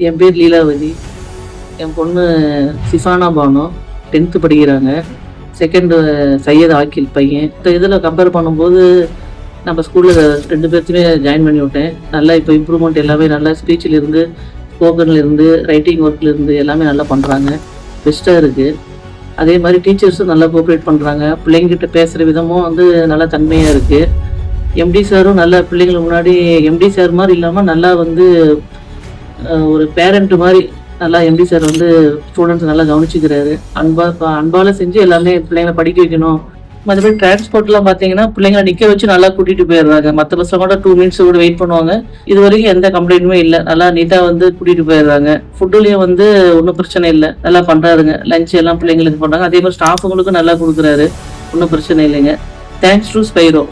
என் பேர் லீலாவதி. என் பொண்ணு சிஃபானா பானு 10th படிக்கிறாங்க. செகண்டு சையத் ஆக்கில் பையன். இதில் கம்பேர் பண்ணும்போது நம்ம ஸ்கூலில் 2 பேர்த்தையுமே ஜாயின் பண்ணி விட்டேன். நல்லா இப்போ இம்ப்ரூவ்மெண்ட் எல்லாமே நல்லா ஸ்பீச்சிலேருந்து, ஸ்போக்கன்லேருந்து, ரைட்டிங் ஒர்க்லேருந்து எல்லாமே நல்லா பண்ணுறாங்க. பெஸ்ட்டாக இருக்குது. அதே மாதிரி டீச்சர்ஸும் நல்லா கோஆப்ரேட் பண்ணுறாங்க. பிள்ளைங்கிட்ட பேசுகிற விதமும் வந்து நல்லா தன்மையாக இருக்குது. எம்டி சாரும் நல்லா பிள்ளைங்களுக்கு முன்னாடி எம்டி சார் மாதிரி இல்லாமல் நல்லா வந்து ஒரு பேரண்ட் மாதிரி நல்லா எம்டி சார் வந்து ஸ்டூடெண்ட்ஸ் நல்லா கவனிச்சுக்கிறாரு. அன்பால செஞ்சு எல்லாமே பிள்ளைங்களை படிக்க வைக்கணும். மற்றபடி டிரான்ஸ்போர்ட்லாம் பார்த்தீங்கன்னா பிள்ளைங்களை நிற்க வச்சு நல்லா கூட்டிகிட்டு போயிடுறாங்க. மற்ற பசங்க கூட 2 மினிட்ஸ் கூட வெயிட் பண்ணுவாங்க. இது வரைக்கும் எந்த கம்ப்ளைண்ட்டுமே இல்லை. நல்லா நீட்டாக வந்து கூட்டிகிட்டு போயிடுறாங்க. ஃபுட்டுலேயும் வந்து ஒன்றும் பிரச்சனை இல்லை. நல்லா பண்ணுறாருங்க. லஞ்ச் எல்லாம் பிள்ளைங்களுக்கு பண்ணுறாங்க. அதே மாதிரி ஸ்டாஃபுங்களுக்கும் நல்லா கொடுக்குறாரு. ஒன்றும் பிரச்சனை இல்லைங்க. Thanks to Spiro.